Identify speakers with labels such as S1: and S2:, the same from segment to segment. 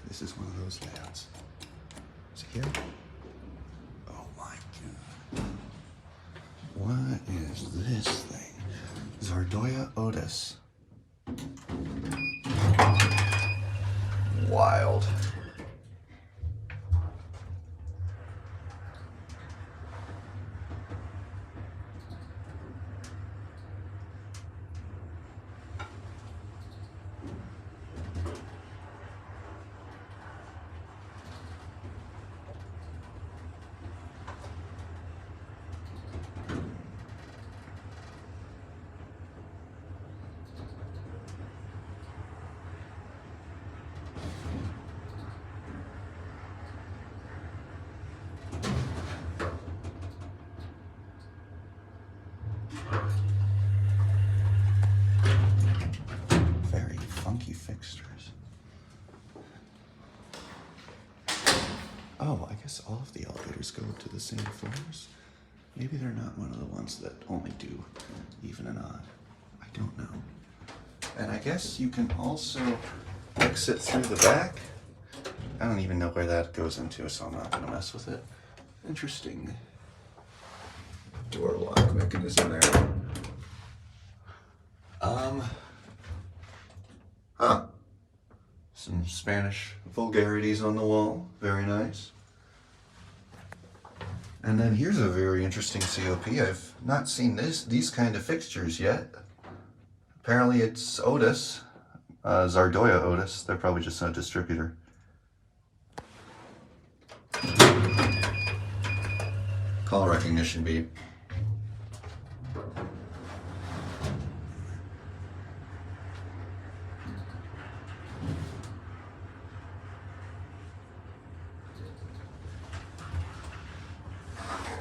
S1: This is one of those layouts. Is it here? Oh my god. What is this thing? Zardoya Otis. Wild. Very funky fixtures. Oh, I guess all of the elevators go to the same floors. Maybe they're not one of the ones that only do even and odd. I don't know. And I guess you can also exit through the back. I don't even know where that goes into, so I'm not gonna mess with it. Interesting door lock mechanism there. Some Spanish vulgarities on the wall. Very nice. And then here's a very interesting COP. I've not seen these kind of fixtures yet. Apparently it's Otis, Zardoya Otis. They're probably just a distributor. Call recognition beep.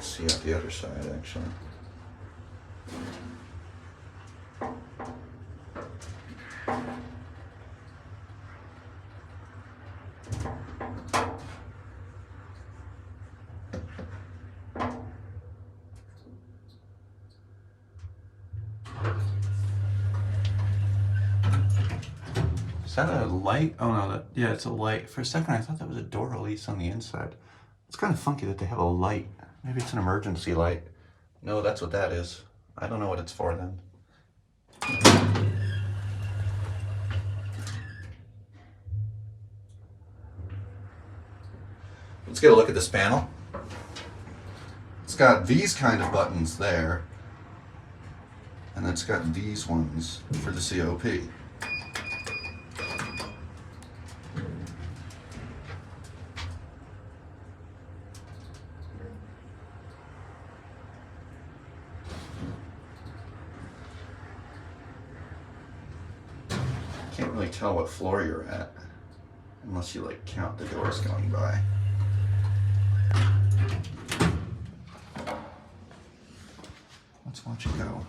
S1: See out the other side, actually. Is that a light? Oh no, yeah, it's a light. For a second I thought that was a door release on the inside. It's kind of funky that they have a light. Maybe it's an emergency light. No, that's what that is. I don't know what it's for then. Let's get a look at this panel. It's got these kind of buttons there. And it's got these ones for the COP. Can't really tell what floor you're at unless you like count the doors going by. Let's watch it go.